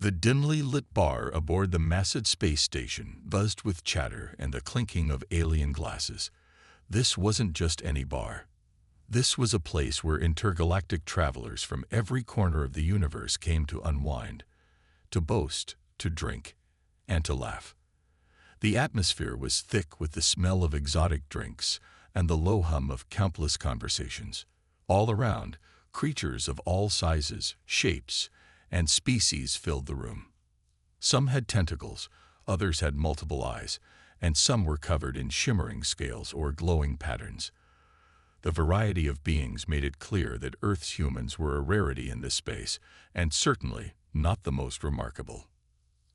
The dimly lit bar aboard the massive space station buzzed with chatter and the clinking of alien glasses. This wasn't just any bar. This was a place where intergalactic travelers from every corner of the universe came to unwind, to boast, to drink, and to laugh. The atmosphere was thick with the smell of exotic drinks and the low hum of countless conversations. All around, creatures of all sizes, shapes, and species filled the room. Some had tentacles, others had multiple eyes, and some were covered in shimmering scales or glowing patterns. The variety of beings made it clear that Earth's humans were a rarity in this space, and certainly not the most remarkable.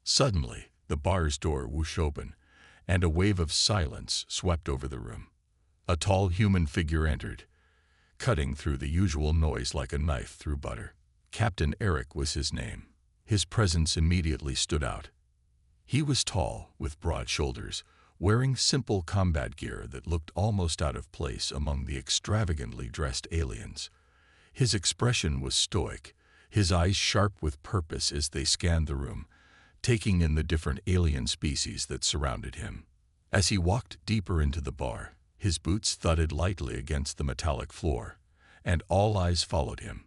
Suddenly, the bar's door whooshed open, and a wave of silence swept over the room. A tall human figure entered, cutting through the usual noise like a knife through butter. Captain Eric was his name. His presence immediately stood out. He was tall, with broad shoulders, wearing simple combat gear that looked almost out of place among the extravagantly dressed aliens. His expression was stoic, his eyes sharp with purpose as they scanned the room, taking in the different alien species that surrounded him. As he walked deeper into the bar, his boots thudded lightly against the metallic floor, and all eyes followed him.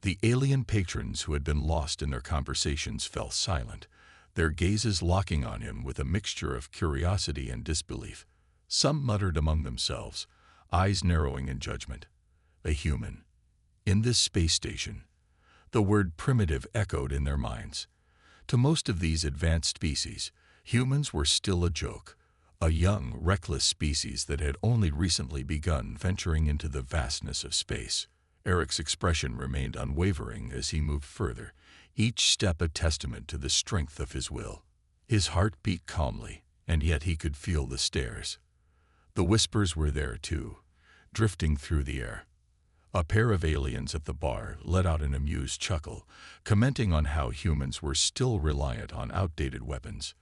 The alien patrons who had been lost in their conversations fell silent, their gazes locking on him with a mixture of curiosity and disbelief. Some muttered among themselves, eyes narrowing in judgment. A human. In this space station. The word primitive echoed in their minds. To most of these advanced species, humans were still a joke, a young, reckless species that had only recently begun venturing into the vastness of space. Eric's expression remained unwavering as he moved further, each step a testament to the strength of his will. His heart beat calmly, and yet he could feel the stares. The whispers were there too, drifting through the air. A pair of aliens at the bar let out an amused chuckle, commenting on how humans were still reliant on outdated weapons.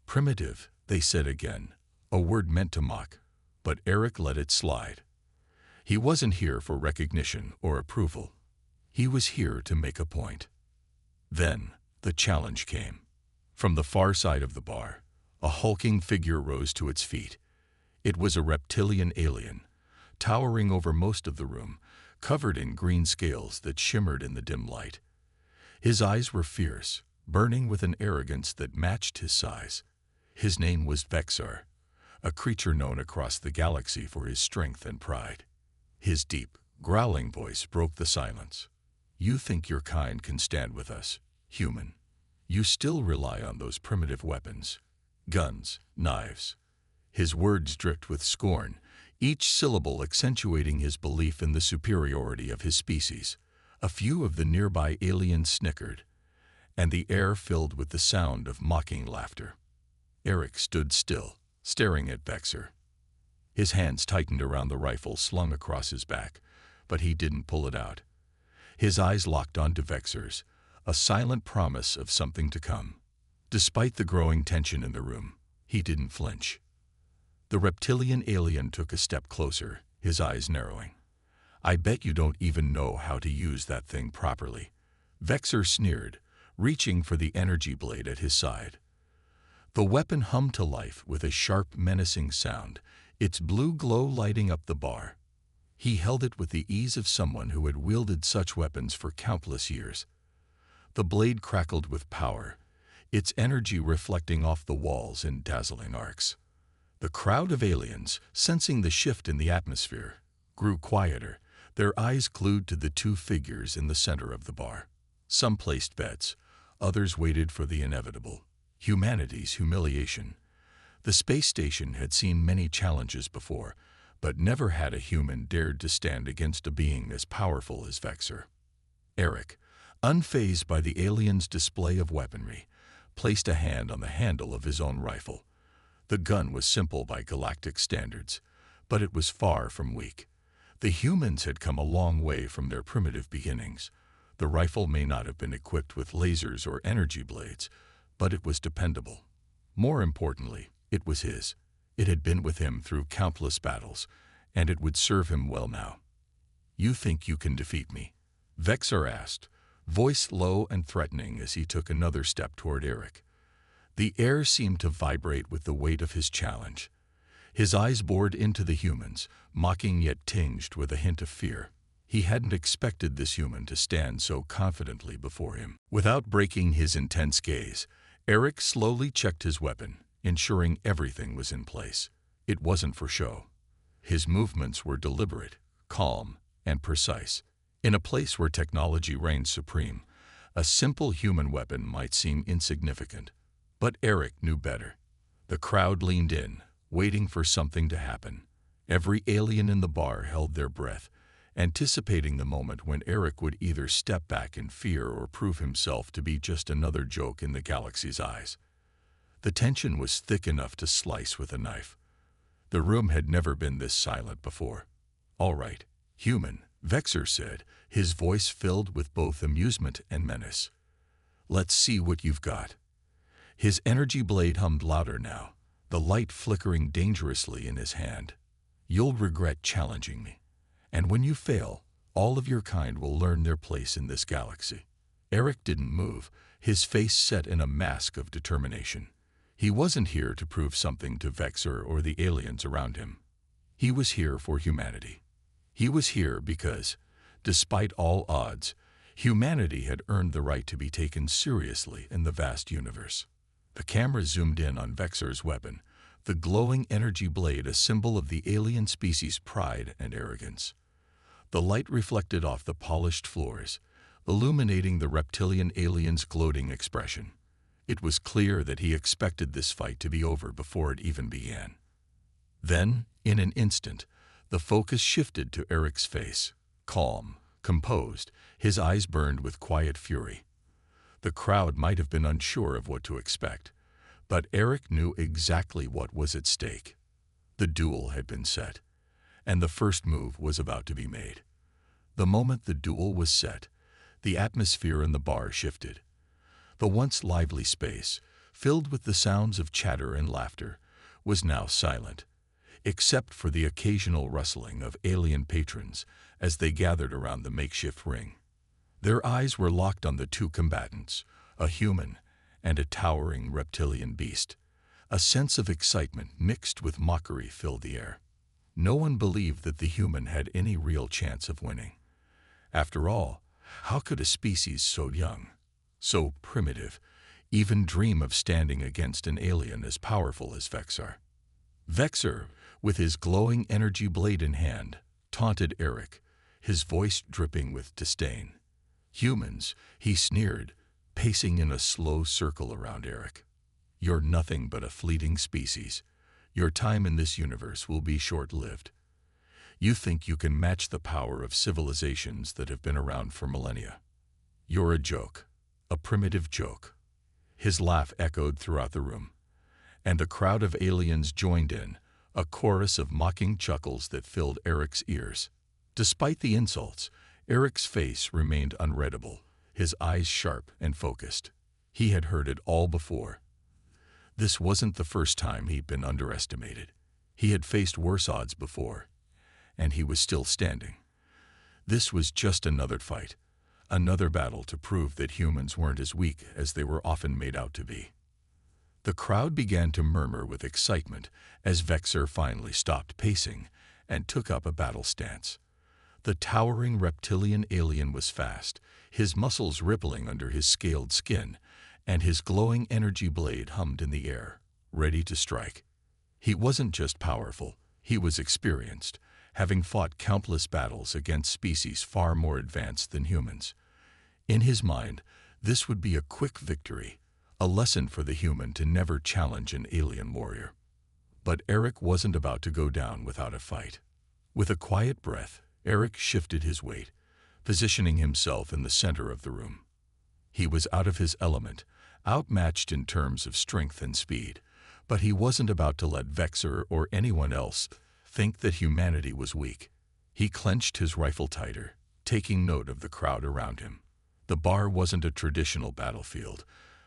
Primitive, they said again, a word meant to mock, but Eric let it slide. He wasn't here for recognition or approval. He was here to make a point. Then, the challenge came. From the far side of the bar, a hulking figure rose to its feet. It was a reptilian alien, towering over most of the room, covered in green scales that shimmered in the dim light. His eyes were fierce, burning with an arrogance that matched his size. His name was Vexar, a creature known across the galaxy for his strength and pride. His deep, growling voice broke the silence. You think your kind can stand with us, human. You still rely on those primitive weapons. Guns, knives. His words dripped with scorn, each syllable accentuating his belief in the superiority of his species. A few of the nearby aliens snickered, and the air filled with the sound of mocking laughter. Eric stood still, staring at Vexar. His hands tightened around the rifle slung across his back, but he didn't pull it out. His eyes locked onto Vexar's, a silent promise of something to come. Despite the growing tension in the room, he didn't flinch. The reptilian alien took a step closer, his eyes narrowing. I bet you don't even know how to use that thing properly. Vexar sneered, reaching for the energy blade at his side. The weapon hummed to life with a sharp, menacing sound, its blue glow lighting up the bar. He held it with the ease of someone who had wielded such weapons for countless years. The blade crackled with power, its energy reflecting off the walls in dazzling arcs. The crowd of aliens, sensing the shift in the atmosphere, grew quieter, their eyes glued to the two figures in the center of the bar. Some placed bets, others waited for the inevitable. Humanity's humiliation. The space station had seen many challenges before, but never had a human dared to stand against a being as powerful as Vexar. Eric, unfazed by the alien's display of weaponry, placed a hand on the handle of his own rifle. The gun was simple by galactic standards, but it was far from weak. The humans had come a long way from their primitive beginnings. The rifle may not have been equipped with lasers or energy blades, but it was dependable. More importantly, it was his. It had been with him through countless battles, and it would serve him well now. You think you can defeat me? Vexar asked, voice low and threatening as he took another step toward Eric. The air seemed to vibrate with the weight of his challenge. His eyes bored into the humans, mocking yet tinged with a hint of fear. He hadn't expected this human to stand so confidently before him. Without breaking his intense gaze, Eric slowly checked his weapon, ensuring everything was in place. It wasn't for show. His movements were deliberate, calm, and precise. In a place where technology reigned supreme, a simple human weapon might seem insignificant. But Eric knew better. The crowd leaned in, waiting for something to happen. Every alien in the bar held their breath, anticipating the moment when Eric would either step back in fear or prove himself to be just another joke in the galaxy's eyes. The tension was thick enough to slice with a knife. The room had never been this silent before. "All right, human," Vexor said, his voice filled with both amusement and menace. "Let's see what you've got." His energy blade hummed louder now, the light flickering dangerously in his hand. "You'll regret challenging me. And when you fail, all of your kind will learn their place in this galaxy." Eric didn't move, his face set in a mask of determination. He wasn't here to prove something to Vexor or the aliens around him. He was here for humanity. He was here because, despite all odds, humanity had earned the right to be taken seriously in the vast universe. The camera zoomed in on Vexor's weapon, the glowing energy blade a symbol of the alien species' pride and arrogance. The light reflected off the polished floors, illuminating the reptilian alien's gloating expression. It was clear that he expected this fight to be over before it even began. Then, in an instant, the focus shifted to Eric's face. Calm, composed, his eyes burned with quiet fury. The crowd might have been unsure of what to expect, but Eric knew exactly what was at stake. The duel had been set, and the first move was about to be made. The moment the duel was set, the atmosphere in the bar shifted. The once lively space, filled with the sounds of chatter and laughter, was now silent, except for the occasional rustling of alien patrons as they gathered around the makeshift ring. Their eyes were locked on the two combatants, a human and a towering reptilian beast. A sense of excitement mixed with mockery filled the air. No one believed that the human had any real chance of winning. After all, how could a species so young, so primitive, even dream of standing against an alien as powerful as Vexor? Vexor, with his glowing energy blade in hand, taunted Eric, his voice dripping with disdain. "Humans," he sneered, pacing in a slow circle around Eric. "You're nothing but a fleeting species. Your time in this universe will be short-lived. You think you can match the power of civilizations that have been around for millennia. You're a joke, a primitive joke." His laugh echoed throughout the room, and a crowd of aliens joined in, a chorus of mocking chuckles that filled Eric's ears. Despite the insults, Eric's face remained unreadable, his eyes sharp and focused. He had heard it all before. This wasn't the first time he'd been underestimated. He had faced worse odds before, and he was still standing. This was just another fight, another battle to prove that humans weren't as weak as they were often made out to be. The crowd began to murmur with excitement as Vexor finally stopped pacing and took up a battle stance. The towering reptilian alien was fast, his muscles rippling under his scaled skin, and his glowing energy blade hummed in the air, ready to strike. He wasn't just powerful, he was experienced, having fought countless battles against species far more advanced than humans. In his mind, this would be a quick victory, a lesson for the human to never challenge an alien warrior. But Eric wasn't about to go down without a fight. With a quiet breath, Eric shifted his weight, positioning himself in the center of the room. He was out of his element, outmatched in terms of strength and speed, but he wasn't about to let Vexor or anyone else think that humanity was weak. He clenched his rifle tighter, taking note of the crowd around him. The bar wasn't a traditional battlefield,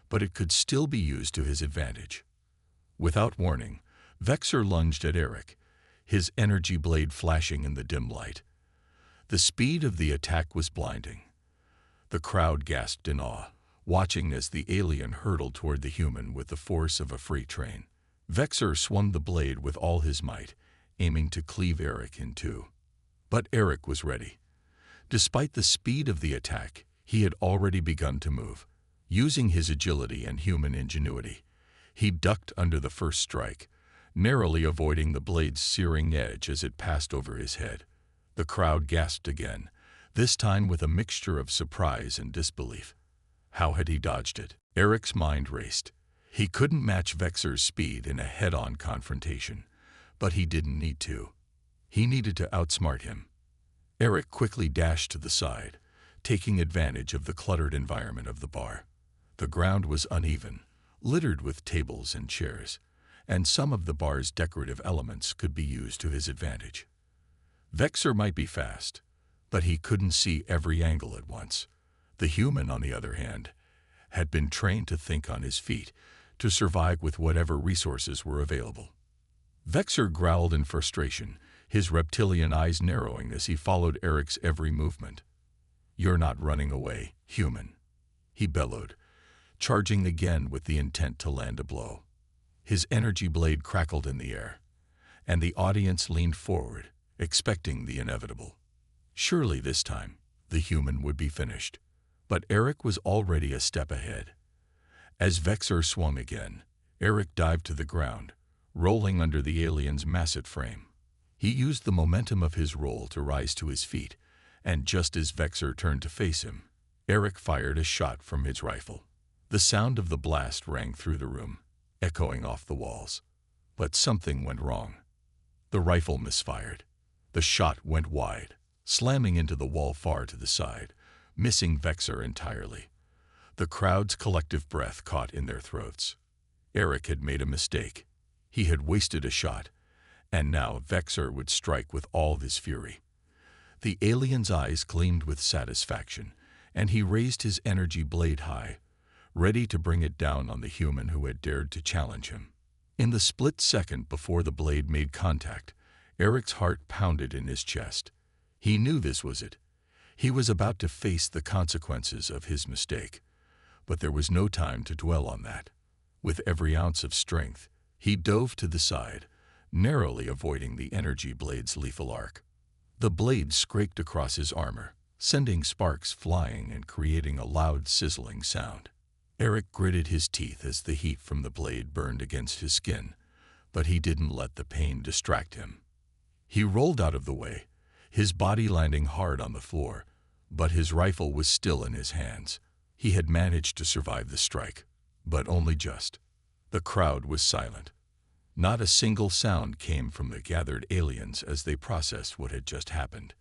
but it could still be used to his advantage. Without warning, Vexor lunged at Eric, his energy blade flashing in the dim light. The speed of the attack was blinding. The crowd gasped in awe, watching as the alien hurtled toward the human with the force of a freight train. Vexor swung the blade with all his might, aiming to cleave Eric in two. But Eric was ready. Despite the speed of the attack, he had already begun to move. Using his agility and human ingenuity, he ducked under the first strike, narrowly avoiding the blade's searing edge as it passed over his head. The crowd gasped again, this time with a mixture of surprise and disbelief. How had he dodged it? Eric's mind raced. He couldn't match Vexor's speed in a head-on confrontation, but he didn't need to. He needed to outsmart him. Eric quickly dashed to the side, taking advantage of the cluttered environment of the bar. The ground was uneven, littered with tables and chairs, and some of the bar's decorative elements could be used to his advantage. Vexor might be fast, but he couldn't see every angle at once. The human, on the other hand, had been trained to think on his feet, to survive with whatever resources were available. Vexor growled in frustration, his reptilian eyes narrowing as he followed Eric's every movement. "You're not running away, human," he bellowed, charging again with the intent to land a blow. His energy blade crackled in the air, and the audience leaned forward, expecting the inevitable. Surely this time, the human would be finished. But Eric was already a step ahead. As Vexor swung again, Eric dived to the ground, rolling under the alien's massive frame. He used the momentum of his roll to rise to his feet, and just as Vexor turned to face him, Eric fired a shot from his rifle. The sound of the blast rang through the room, echoing off the walls. But something went wrong. The rifle misfired. The shot went wide, slamming into the wall far to the side, missing Vexor entirely. The crowd's collective breath caught in their throats. Eric had made a mistake. He had wasted a shot, and now Vexor would strike with all his fury. The alien's eyes gleamed with satisfaction, and he raised his energy blade high, ready to bring it down on the human who had dared to challenge him. In the split second before the blade made contact, Eric's heart pounded in his chest. He knew this was it. He was about to face the consequences of his mistake. But there was no time to dwell on that. With every ounce of strength, he dove to the side, narrowly avoiding the energy blade's lethal arc. The blade scraped across his armor, sending sparks flying and creating a loud sizzling sound. Eric gritted his teeth as the heat from the blade burned against his skin, but he didn't let the pain distract him. He rolled out of the way, his body landing hard on the floor, but his rifle was still in his hands. He had managed to survive the strike, but only just. The crowd was silent. Not a single sound came from the gathered aliens as they processed what had just happened.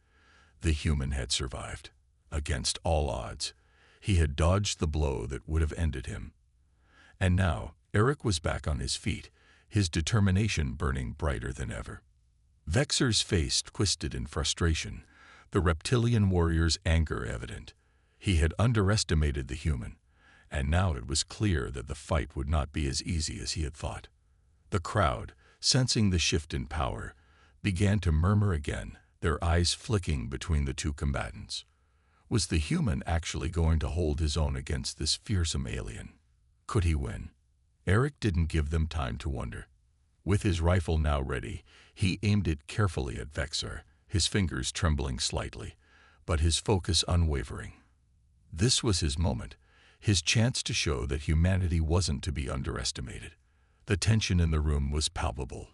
The human had survived. Against all odds, he had dodged the blow that would have ended him. And now, Eric was back on his feet, his determination burning brighter than ever. Vexor's face twisted in frustration, the reptilian warrior's anger evident. He had underestimated the human, and now it was clear that the fight would not be as easy as he had thought. The crowd, sensing the shift in power, began to murmur again, their eyes flicking between the two combatants. Was the human actually going to hold his own against this fearsome alien? Could he win? Eric didn't give them time to wonder. With his rifle now ready, he aimed it carefully at Vexor, his fingers trembling slightly, but his focus unwavering. This was his moment, his chance to show that humanity wasn't to be underestimated. The tension in the room was palpable,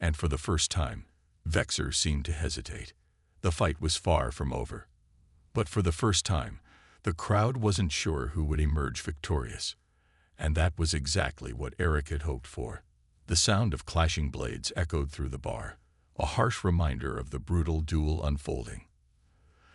and for the first time, Vexor seemed to hesitate. The fight was far from over. But for the first time, the crowd wasn't sure who would emerge victorious. And that was exactly what Eric had hoped for. The sound of clashing blades echoed through the bar, a harsh reminder of the brutal duel unfolding.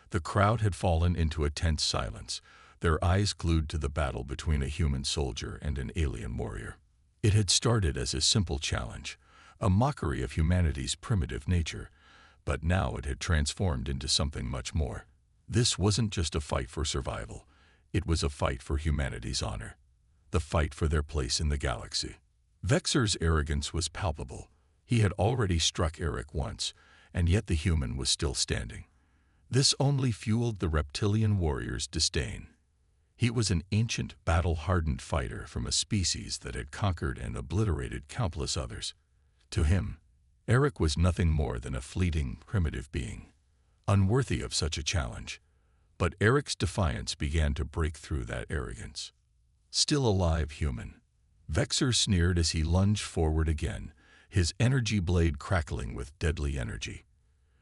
The crowd had fallen into a tense silence, their eyes glued to the battle between a human soldier and an alien warrior. It had started as a simple challenge, a mockery of humanity's primitive nature, but now it had transformed into something much more. This wasn't just a fight for survival, it was a fight for humanity's honor, the fight for their place in the galaxy. Vexor's arrogance was palpable. He had already struck Eric once, and yet the human was still standing. This only fueled the reptilian warrior's disdain. He was an ancient, battle-hardened fighter from a species that had conquered and obliterated countless others. To him, Eric was nothing more than a fleeting, primitive being, unworthy of such a challenge. But Eric's defiance began to break through that arrogance. Still a live human, Vexor sneered as he lunged forward again, his energy blade crackling with deadly energy.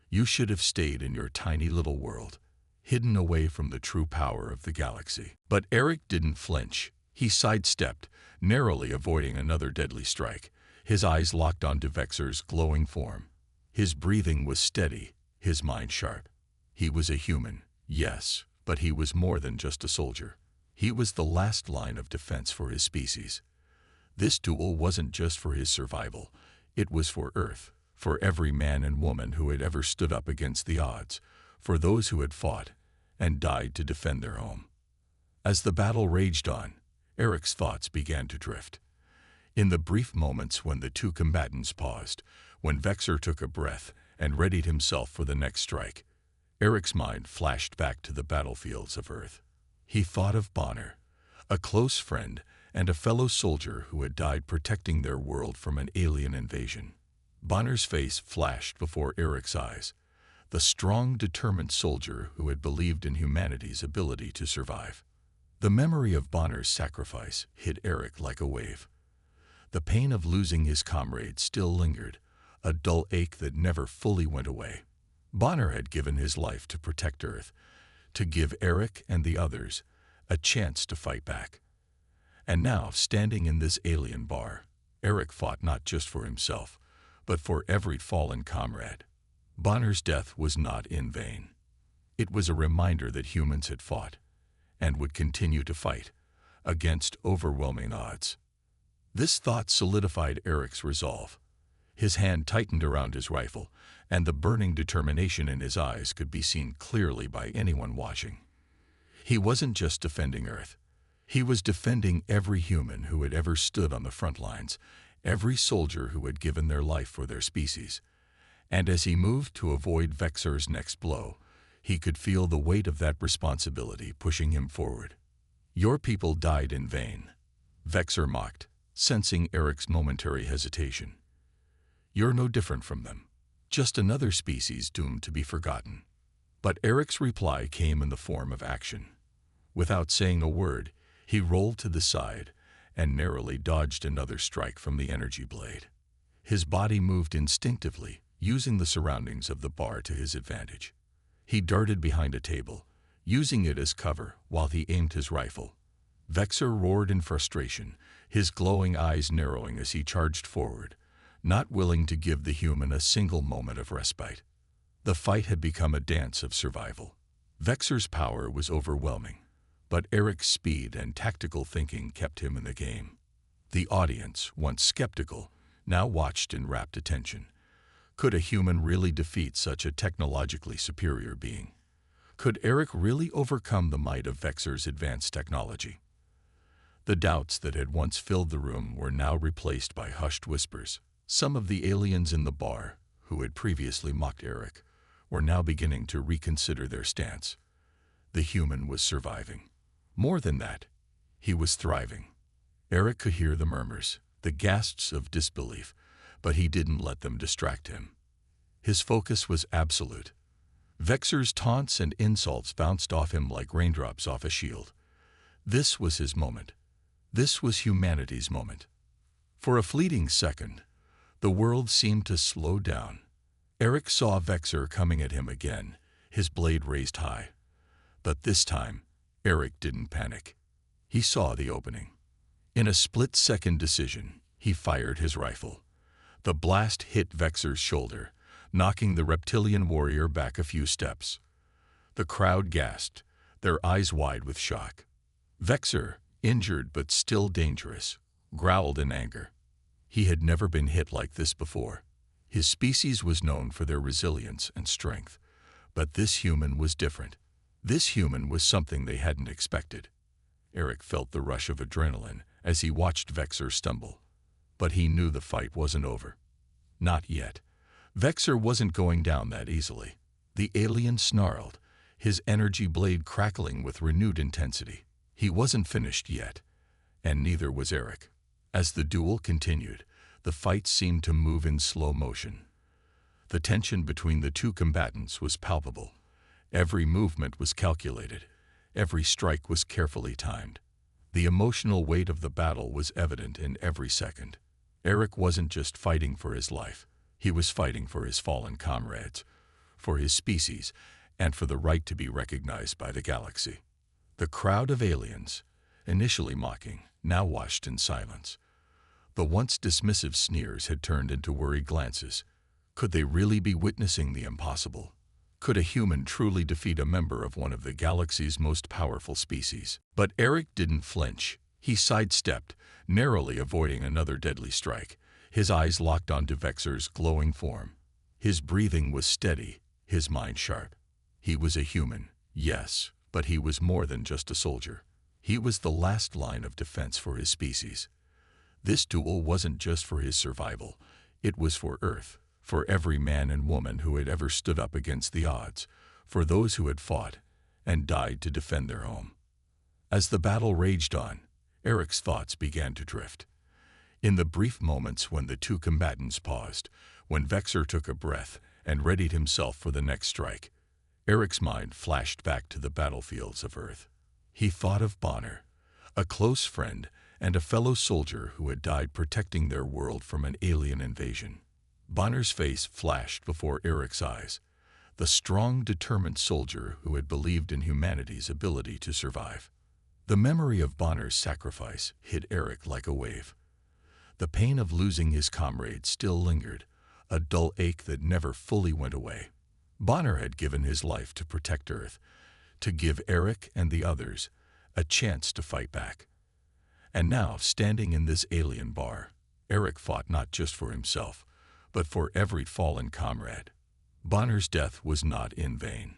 You should have stayed in your tiny little world, hidden away from the true power of the galaxy. But Eric didn't flinch. He sidestepped, narrowly avoiding another deadly strike, his eyes locked onto Vexor's glowing form. His breathing was steady, his mind sharp. He was a human, yes, but he was more than just a soldier. He was the last line of defense for his species. This duel wasn't just for his survival. It was for Earth, for every man and woman who had ever stood up against the odds, for those who had fought and died to defend their home. As the battle raged on, Eric's thoughts began to drift. In the brief moments when the two combatants paused, when Vexor took a breath and readied himself for the next strike, Eric's mind flashed back to the battlefields of Earth. He thought of Bonner, a close friend and a fellow soldier who had died protecting their world from an alien invasion. Bonner's face flashed before Eric's eyes, the strong, determined soldier who had believed in humanity's ability to survive. The memory of Bonner's sacrifice hit Eric like a wave. The pain of losing his comrade still lingered, a dull ache that never fully went away. Bonner had given his life to protect Earth, to give Eric and the others a chance to fight back. And now, standing in this alien bar, Eric fought not just for himself, but for every fallen comrade. Bonner's death was not in vain. It was a reminder that humans had fought, and would continue to fight, against overwhelming odds. This thought solidified Eric's resolve. His hand tightened around his rifle, and the burning determination in his eyes could be seen clearly by anyone watching. He wasn't just defending Earth. He was defending every human who had ever stood on the front lines, every soldier who had given their life for their species. And as he moved to avoid Vexor's next blow, he could feel the weight of that responsibility pushing him forward. Your people died in vain, Vexor mocked, sensing Eric's momentary hesitation. You're no different from them, just another species doomed to be forgotten. But Eric's reply came in the form of action. Without saying a word, he rolled to the side and narrowly dodged another strike from the energy blade. His body moved instinctively, using the surroundings of the bar to his advantage. He darted behind a table, using it as cover while he aimed his rifle. Vexor roared in frustration, his glowing eyes narrowing as he charged forward, not willing to give the human a single moment of respite. The fight had become a dance of survival. Vexor's power was overwhelming, but Eric's speed and tactical thinking kept him in the game. The audience, once skeptical, now watched in rapt attention. Could a human really defeat such a technologically superior being? Could Eric really overcome the might of Vexor's advanced technology? The doubts that had once filled the room were now replaced by hushed whispers. Some of the aliens in the bar, who had previously mocked Eric, were now beginning to reconsider their stance. The human was surviving. More than that, he was thriving. Eric could hear the murmurs, the gasps of disbelief, but he didn't let them distract him. His focus was absolute. Vexor's taunts and insults bounced off him like raindrops off a shield. This was his moment. This was humanity's moment. For a fleeting second, the world seemed to slow down. Eric saw Vexor coming at him again, his blade raised high. But this time, Eric didn't panic. He saw the opening. In a split-second decision, he fired his rifle. The blast hit Vexor's shoulder, knocking the reptilian warrior back a few steps. The crowd gasped, their eyes wide with shock. Vexor, injured but still dangerous, growled in anger. He had never been hit like this before. His species was known for their resilience and strength, but this human was different. This human was something they hadn't expected. Eric felt the rush of adrenaline as he watched Vexor stumble. But he knew the fight wasn't over. Not yet. Vexor wasn't going down that easily. The alien snarled, his energy blade crackling with renewed intensity. He wasn't finished yet, and neither was Eric. As the duel continued, the fight seemed to move in slow motion. The tension between the two combatants was palpable. Every movement was calculated. Every strike was carefully timed. The emotional weight of the battle was evident in every second. Eric wasn't just fighting for his life. He was fighting for his fallen comrades, for his species, and for the right to be recognized by the galaxy. The crowd of aliens, initially mocking, now watched in silence. The once dismissive sneers had turned into worried glances. Could they really be witnessing the impossible? Could a human truly defeat a member of one of the galaxy's most powerful species? But Eric didn't flinch. He sidestepped, narrowly avoiding another deadly strike, his eyes locked onto Vexor's glowing form. His breathing was steady, his mind sharp. He was a human, yes, but he was more than just a soldier. He was the last line of defense for his species. This duel wasn't just for his survival. It was for Earth, for every man and woman who had ever stood up against the odds, for those who had fought and died to defend their home. As the battle raged on, Eric's thoughts began to drift. In the brief moments when the two combatants paused, when Vexor took a breath and readied himself for the next strike, Eric's mind flashed back to the battlefields of Earth. He thought of Bonner, a close friend and a fellow soldier who had died protecting their world from an alien invasion. Bonner's face flashed before Eric's eyes, the strong, determined soldier who had believed in humanity's ability to survive. The memory of Bonner's sacrifice hit Eric like a wave. The pain of losing his comrade still lingered, a dull ache that never fully went away. Bonner had given his life to protect Earth, to give Eric and the others a chance to fight back. And now, standing in this alien bar, Eric fought not just for himself, but for every fallen comrade. Bonner's death was not in vain.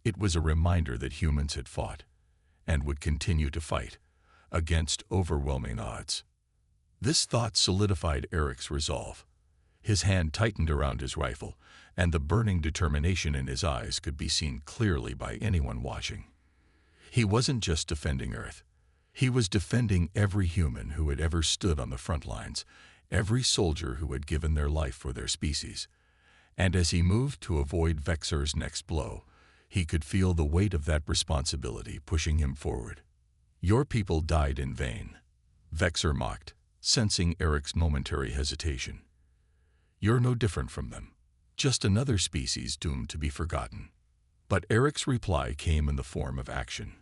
It was a reminder that humans had fought, and would continue to fight, against overwhelming odds. This thought solidified Eric's resolve. His hand tightened around his rifle, and the burning determination in his eyes could be seen clearly by anyone watching. He wasn't just defending Earth. He was defending every human who had ever stood on the front lines, every soldier who had given their life for their species. And as he moved to avoid Vexor's next blow, he could feel the weight of that responsibility pushing him forward. "Your people died in vain," Vexor mocked, sensing Eric's momentary hesitation. "You're no different from them, just another species doomed to be forgotten." But Eric's reply came in the form of action.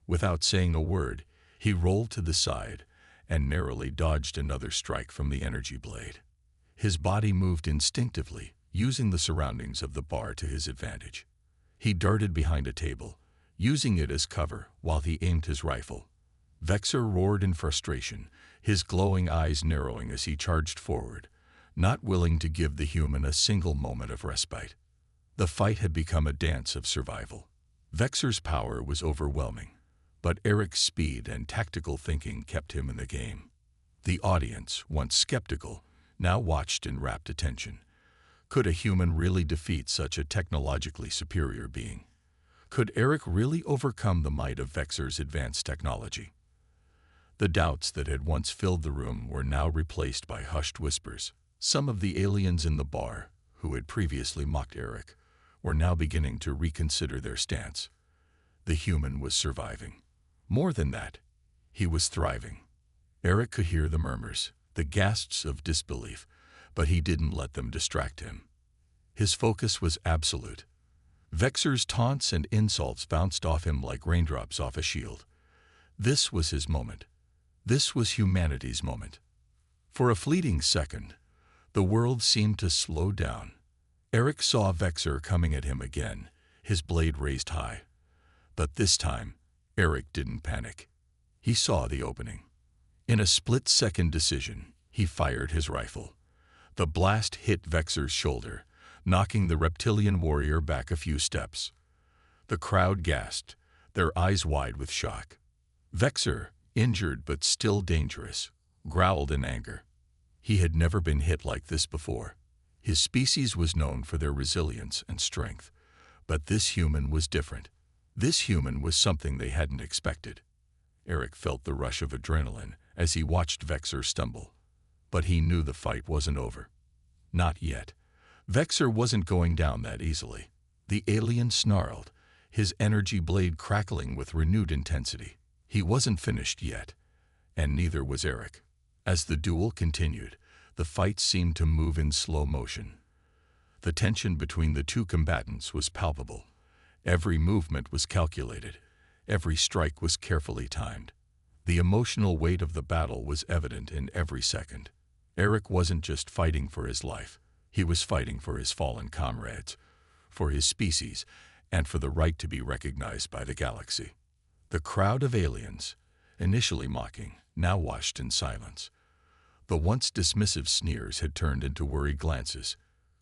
Without saying a word, he rolled to the side and narrowly dodged another strike from the energy blade. His body moved instinctively, using the surroundings of the bar to his advantage. He darted behind a table, using it as cover while he aimed his rifle. Vexor roared in frustration, his glowing eyes narrowing as he charged forward, not willing to give the human a single moment of respite. The fight had become a dance of survival. Vexor's power was overwhelming, but Eric's speed and tactical thinking kept him in the game. The audience, once skeptical, now watched in rapt attention. Could a human really defeat such a technologically superior being? Could Eric really overcome the might of Vexor's advanced technology? The doubts that had once filled the room were now replaced by hushed whispers. Some of the aliens in the bar, who had previously mocked Eric, were now beginning to reconsider their stance. The human was surviving. More than that, he was thriving. Eric could hear the murmurs, the gasps of disbelief, but he didn't let them distract him. His focus was absolute. Vexor's taunts and insults bounced off him like raindrops off a shield. This was his moment. This was humanity's moment. For a fleeting second, the world seemed to slow down. Eric saw Vexor coming at him again, his blade raised high. But this time, Eric didn't panic. He saw the opening. In a split-second decision, he fired his rifle. The blast hit Vexor's shoulder, knocking the reptilian warrior back a few steps. The crowd gasped, their eyes wide with shock. Vexor, injured but still dangerous, growled in anger. He had never been hit like this before. His species was known for their resilience and strength, but this human was different. This human was something they hadn't expected. Eric felt the rush of adrenaline as he watched Vexor stumble. But he knew the fight wasn't over. Not yet. Vexor wasn't going down that easily. The alien snarled, his energy blade crackling with renewed intensity. He wasn't finished yet, and neither was Eric. As the duel continued, the fight seemed to move in slow motion. The tension between the two combatants was palpable. Every movement was calculated. Every strike was carefully timed. The emotional weight of the battle was evident in every second. Eric wasn't just fighting for his life. He was fighting for his fallen comrades, for his species, and for the right to be recognized by the galaxy. The crowd of aliens, initially mocking, now watched in silence. The once dismissive sneers had turned into worried glances.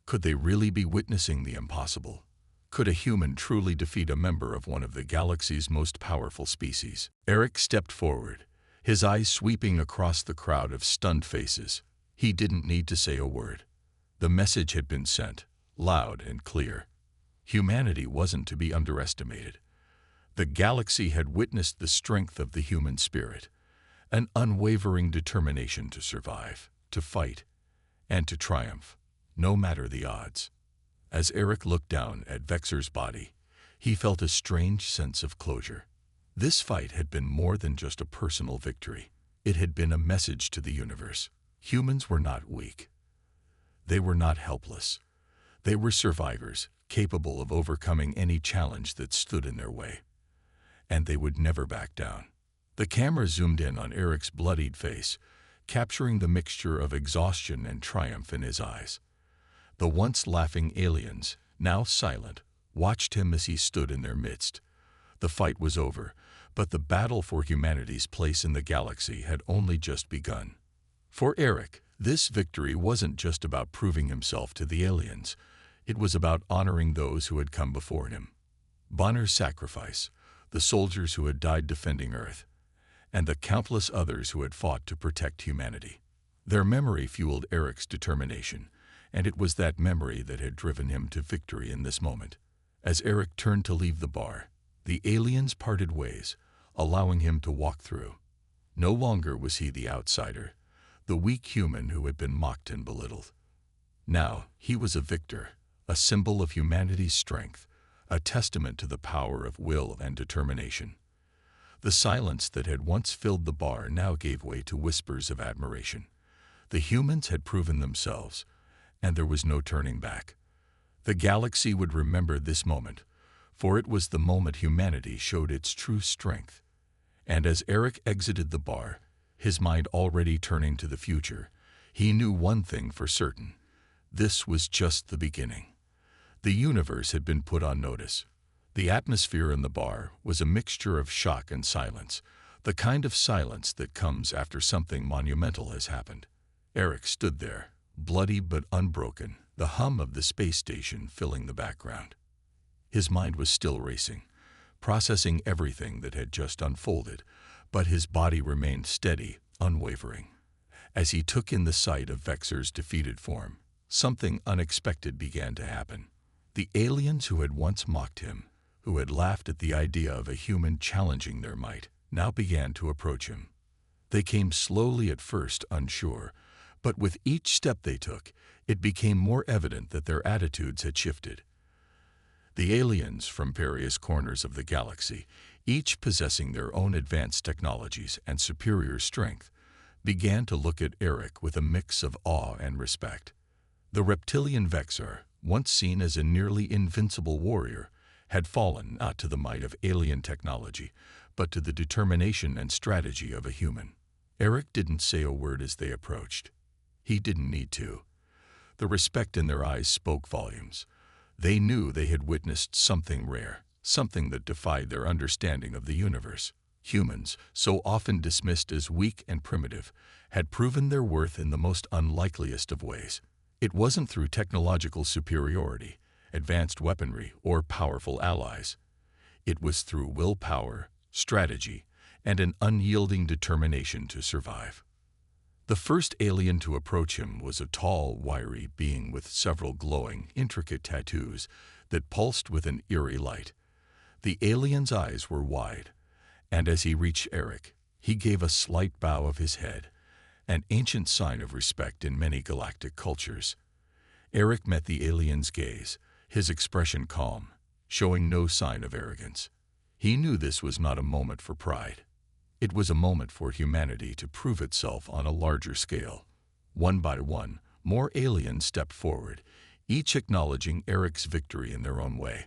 Could they really be witnessing the impossible? Could a human truly defeat a member of one of the galaxy's most powerful species? Eric stepped forward, his eyes sweeping across the crowd of stunned faces. He didn't need to say a word. The message had been sent, loud and clear. Humanity wasn't to be underestimated. The galaxy had witnessed the strength of the human spirit, an unwavering determination to survive, to fight, and to triumph, no matter the odds. As Eric looked down at Vexor's body, he felt a strange sense of closure. This fight had been more than just a personal victory. It had been a message to the universe. Humans were not weak. They were not helpless. They were survivors, capable of overcoming any challenge that stood in their way. And they would never back down. The camera zoomed in on Eric's bloodied face, capturing the mixture of exhaustion and triumph in his eyes. The once laughing aliens, now silent, watched him as he stood in their midst. The fight was over, but the battle for humanity's place in the galaxy had only just begun. For Eric, this victory wasn't just about proving himself to the aliens. It was about honoring those who had come before him. Bonner's sacrifice, the soldiers who had died defending Earth, and the countless others who had fought to protect humanity. Their memory fueled Eric's determination, and it was that memory that had driven him to victory in this moment. As Eric turned to leave the bar, the aliens parted ways, allowing him to walk through. No longer was he the outsider, the weak human who had been mocked and belittled. Now he was a victor, a symbol of humanity's strength, a testament to the power of will and determination. The silence that had once filled the bar now gave way to whispers of admiration. The humans had proven themselves, and there was no turning back. The galaxy would remember this moment, for it was the moment humanity showed its true strength. And as Eric exited the bar, his mind already turning to the future, he knew one thing for certain. This was just the beginning. The universe had been put on notice. The atmosphere in the bar was a mixture of shock and silence, the kind of silence that comes after something monumental has happened. Eric stood there, bloody but unbroken, the hum of the space station filling the background. His mind was still racing, processing everything that had just unfolded, but his body remained steady, unwavering. As he took in the sight of Vexor's defeated form, something unexpected began to happen. The aliens who had once mocked him, who had laughed at the idea of a human challenging their might, now began to approach him. They came slowly at first, unsure, but with each step they took, it became more evident that their attitudes had shifted. The aliens from various corners of the galaxy, each possessing their own advanced technologies and superior strength, began to look at Eric with a mix of awe and respect. The reptilian Vexor, once seen as a nearly invincible warrior, had fallen not to the might of alien technology, but to the determination and strategy of a human. Eric didn't say a word as they approached. He didn't need to. The respect in their eyes spoke volumes. They knew they had witnessed something rare, something that defied their understanding of the universe. Humans, so often dismissed as weak and primitive, had proven their worth in the most unlikeliest of ways. It wasn't through technological superiority, advanced weaponry, or powerful allies. It was through willpower, strategy, and an unyielding determination to survive. The first alien to approach him was a tall, wiry being with several glowing, intricate tattoos that pulsed with an eerie light. The alien's eyes were wide, and as he reached Eric, he gave a slight bow of his head, an ancient sign of respect in many galactic cultures. Eric met the alien's gaze, his expression calm, showing no sign of arrogance. He knew this was not a moment for pride. It was a moment for humanity to prove itself on a larger scale. One by one, more aliens stepped forward, each acknowledging Eric's victory in their own way.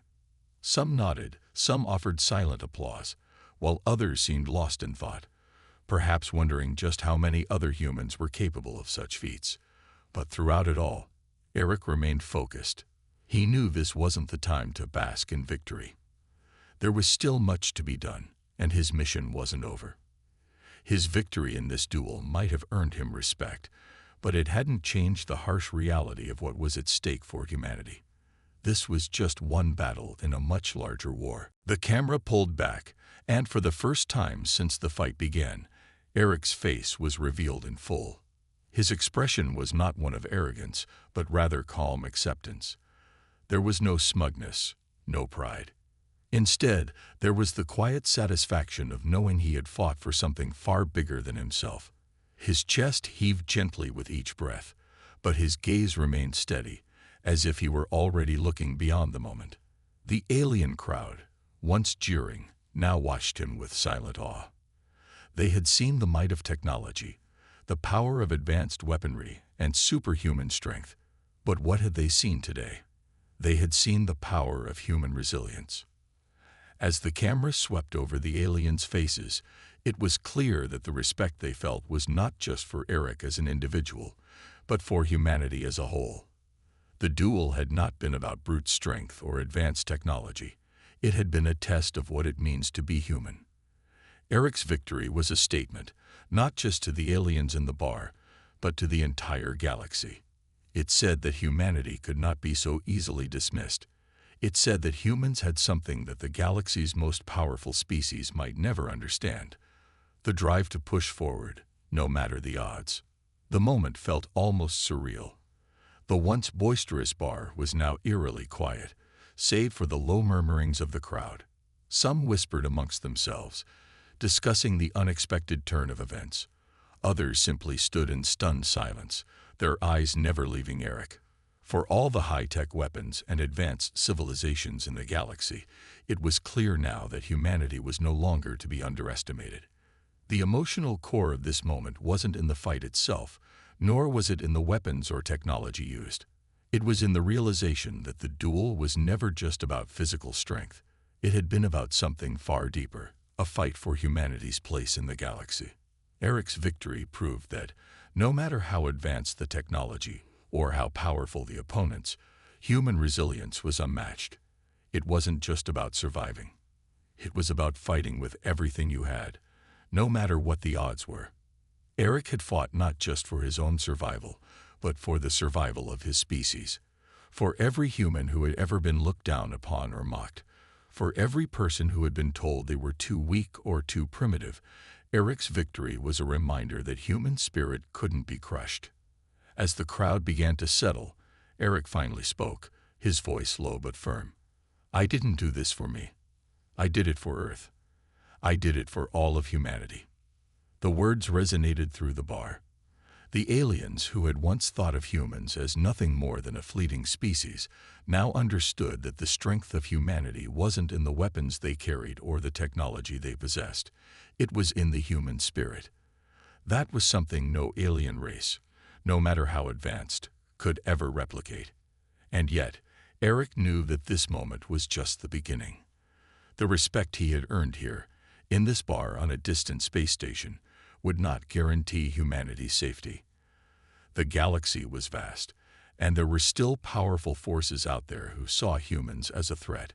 Some nodded, some offered silent applause, while others seemed lost in thought, perhaps wondering just how many other humans were capable of such feats. But throughout it all, Eric remained focused. He knew this wasn't the time to bask in victory. There was still much to be done, and his mission wasn't over. His victory in this duel might have earned him respect, but it hadn't changed the harsh reality of what was at stake for humanity. This was just one battle in a much larger war. The camera pulled back, and for the first time since the fight began, Eric's face was revealed in full. His expression was not one of arrogance, but rather calm acceptance. There was no smugness, no pride. Instead, there was the quiet satisfaction of knowing he had fought for something far bigger than himself. His chest heaved gently with each breath, but his gaze remained steady, as if he were already looking beyond the moment. The alien crowd, once jeering, now watched him with silent awe. They had seen the might of technology, the power of advanced weaponry, and superhuman strength. But what had they seen today? They had seen the power of human resilience. As the camera swept over the aliens' faces, it was clear that the respect they felt was not just for Eric as an individual, but for humanity as a whole. The duel had not been about brute strength or advanced technology. It had been a test of what it means to be human. Eric's victory was a statement, not just to the aliens in the bar, but to the entire galaxy. It said that humanity could not be so easily dismissed. It said that humans had something that the galaxy's most powerful species might never understand: the drive to push forward, no matter the odds. The moment felt almost surreal. The once boisterous bar was now eerily quiet, save for the low murmurings of the crowd. Some whispered amongst themselves, discussing the unexpected turn of events. Others simply stood in stunned silence, their eyes never leaving Eric. For all the high-tech weapons and advanced civilizations in the galaxy, it was clear now that humanity was no longer to be underestimated. The emotional core of this moment wasn't in the fight itself, nor was it in the weapons or technology used. It was in the realization that the duel was never just about physical strength. It had been about something far deeper, a fight for humanity's place in the galaxy. Eric's victory proved that, no matter how advanced the technology or how powerful the opponents, human resilience was unmatched. It wasn't just about surviving. It was about fighting with everything you had, no matter what the odds were. Eric had fought not just for his own survival, but for the survival of his species. For every human who had ever been looked down upon or mocked, for every person who had been told they were too weak or too primitive, Eric's victory was a reminder that human spirit couldn't be crushed. As the crowd began to settle, Eric finally spoke, his voice low but firm. "I didn't do this for me. I did it for Earth. I did it for all of humanity." The words resonated through the bar. The aliens, who had once thought of humans as nothing more than a fleeting species, now understood that the strength of humanity wasn't in the weapons they carried or the technology they possessed. It was in the human spirit. That was something no alien race, no matter how advanced, could ever replicate. And yet, Eric knew that this moment was just the beginning. The respect he had earned here, in this bar on a distant space station, would not guarantee humanity's safety. The galaxy was vast, and there were still powerful forces out there who saw humans as a threat.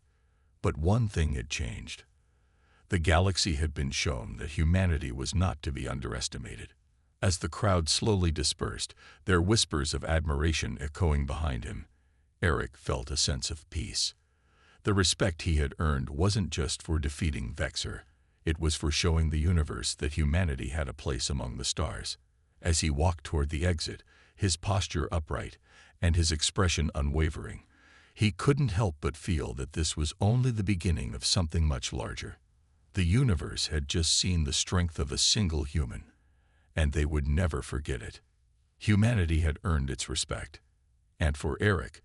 But one thing had changed. The galaxy had been shown that humanity was not to be underestimated. As the crowd slowly dispersed, their whispers of admiration echoing behind him, Eric felt a sense of peace. The respect he had earned wasn't just for defeating Vexor. It was for showing the universe that humanity had a place among the stars. As he walked toward the exit, his posture upright and his expression unwavering, he couldn't help but feel that this was only the beginning of something much larger. The universe had just seen the strength of a single human, and they would never forget it. Humanity had earned its respect. And for Eric,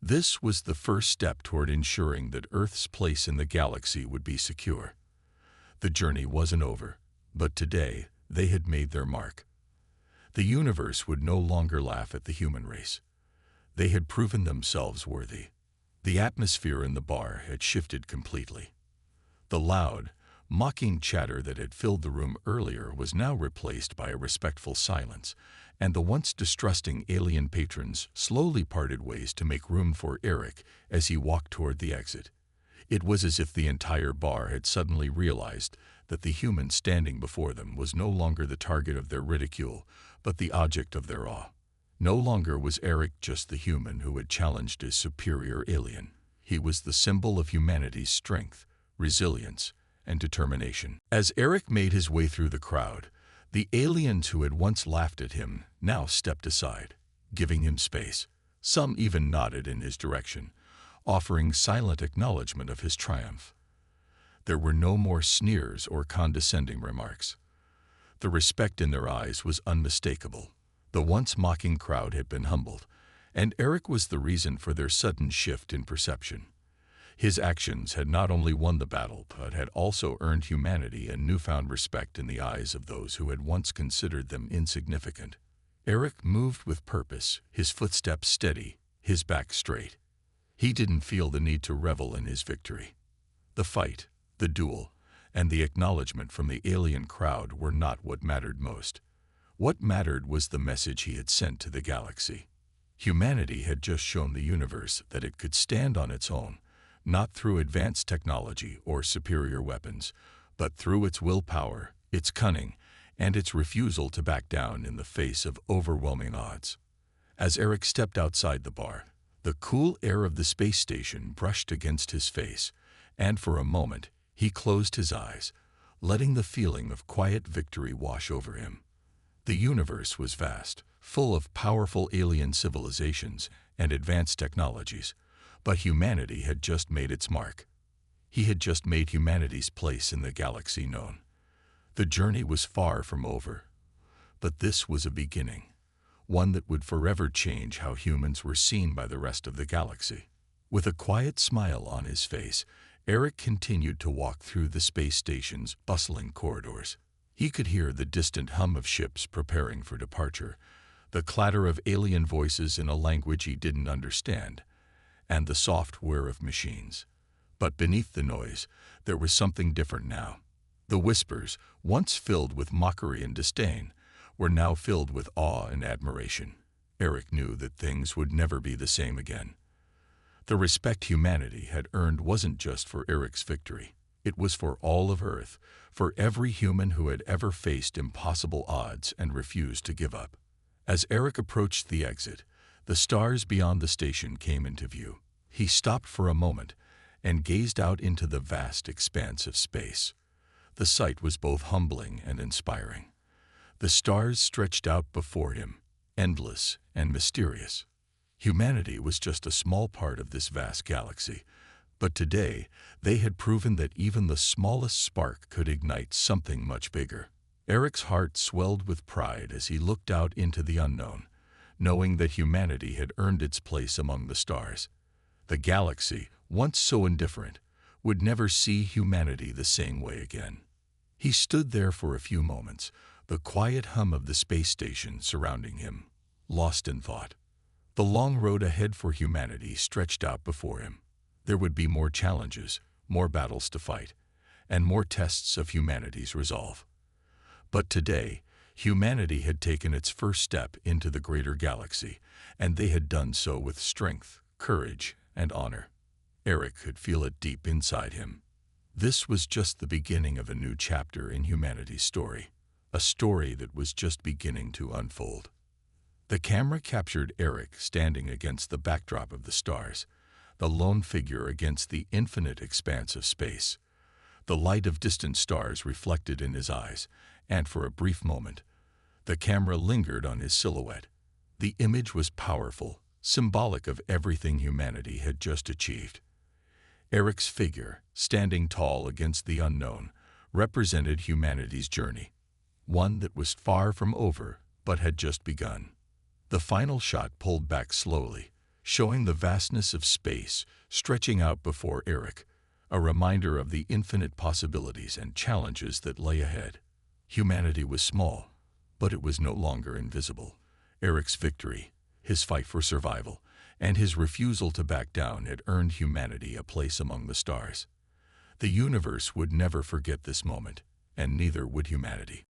this was the first step toward ensuring that Earth's place in the galaxy would be secure. The journey wasn't over, but today they had made their mark. The universe would no longer laugh at the human race. They had proven themselves worthy. The atmosphere in the bar had shifted completely. The loud, mocking chatter that had filled the room earlier was now replaced by a respectful silence, and the once distrusting alien patrons slowly parted ways to make room for Eric as he walked toward the exit. It was as if the entire bar had suddenly realized that the human standing before them was no longer the target of their ridicule, but the object of their awe. No longer was Eric just the human who had challenged his superior alien. He was the symbol of humanity's strength, resilience, and determination. As Eric made his way through the crowd, the aliens who had once laughed at him now stepped aside, giving him space. Some even nodded in his direction, offering silent acknowledgement of his triumph. There were no more sneers or condescending remarks. The respect in their eyes was unmistakable. The once mocking crowd had been humbled, and Eric was the reason for their sudden shift in perception. His actions had not only won the battle, but had also earned humanity a newfound respect in the eyes of those who had once considered them insignificant. Eric moved with purpose, his footsteps steady, his back straight. He didn't feel the need to revel in his victory. The fight, the duel, and the acknowledgement from the alien crowd were not what mattered most. What mattered was the message he had sent to the galaxy. Humanity had just shown the universe that it could stand on its own, not through advanced technology or superior weapons, but through its willpower, its cunning, and its refusal to back down in the face of overwhelming odds. As Eric stepped outside the bar, the cool air of the space station brushed against his face, and for a moment he closed his eyes, letting the feeling of quiet victory wash over him. The universe was vast, full of powerful alien civilizations and advanced technologies, but humanity had just made its mark. He had just made humanity's place in the galaxy known. The journey was far from over, but this was a beginning, one that would forever change how humans were seen by the rest of the galaxy. With a quiet smile on his face, Eric continued to walk through the space station's bustling corridors. He could hear the distant hum of ships preparing for departure, the clatter of alien voices in a language he didn't understand, and the soft whir of machines. But beneath the noise, there was something different now. The whispers, once filled with mockery and disdain, were now filled with awe and admiration. Eric knew that things would never be the same again. The respect humanity had earned wasn't just for Eric's victory. It was for all of Earth, for every human who had ever faced impossible odds and refused to give up. As Eric approached the exit, the stars beyond the station came into view. He stopped for a moment and gazed out into the vast expanse of space. The sight was both humbling and inspiring. The stars stretched out before him, endless and mysterious. Humanity was just a small part of this vast galaxy, but today they had proven that even the smallest spark could ignite something much bigger. Eric's heart swelled with pride as he looked out into the unknown, knowing that humanity had earned its place among the stars. The galaxy, once so indifferent, would never see humanity the same way again. He stood there for a few moments, the quiet hum of the space station surrounding him, lost in thought. The long road ahead for humanity stretched out before him. There would be more challenges, more battles to fight, and more tests of humanity's resolve. But today, humanity had taken its first step into the greater galaxy, and they had done so with strength, courage, and honor. Eric could feel it deep inside him. This was just the beginning of a new chapter in humanity's story, a story that was just beginning to unfold. The camera captured Eric standing against the backdrop of the stars, the lone figure against the infinite expanse of space. The light of distant stars reflected in his eyes, and for a brief moment, the camera lingered on his silhouette. The image was powerful, symbolic of everything humanity had just achieved. Eric's figure, standing tall against the unknown, represented humanity's journey, one that was far from over but had just begun. The final shot pulled back slowly, showing the vastness of space stretching out before Eric, a reminder of the infinite possibilities and challenges that lay ahead. Humanity was small, but it was no longer invisible. Eric's victory, his fight for survival, and his refusal to back down had earned humanity a place among the stars. The universe would never forget this moment, and neither would humanity.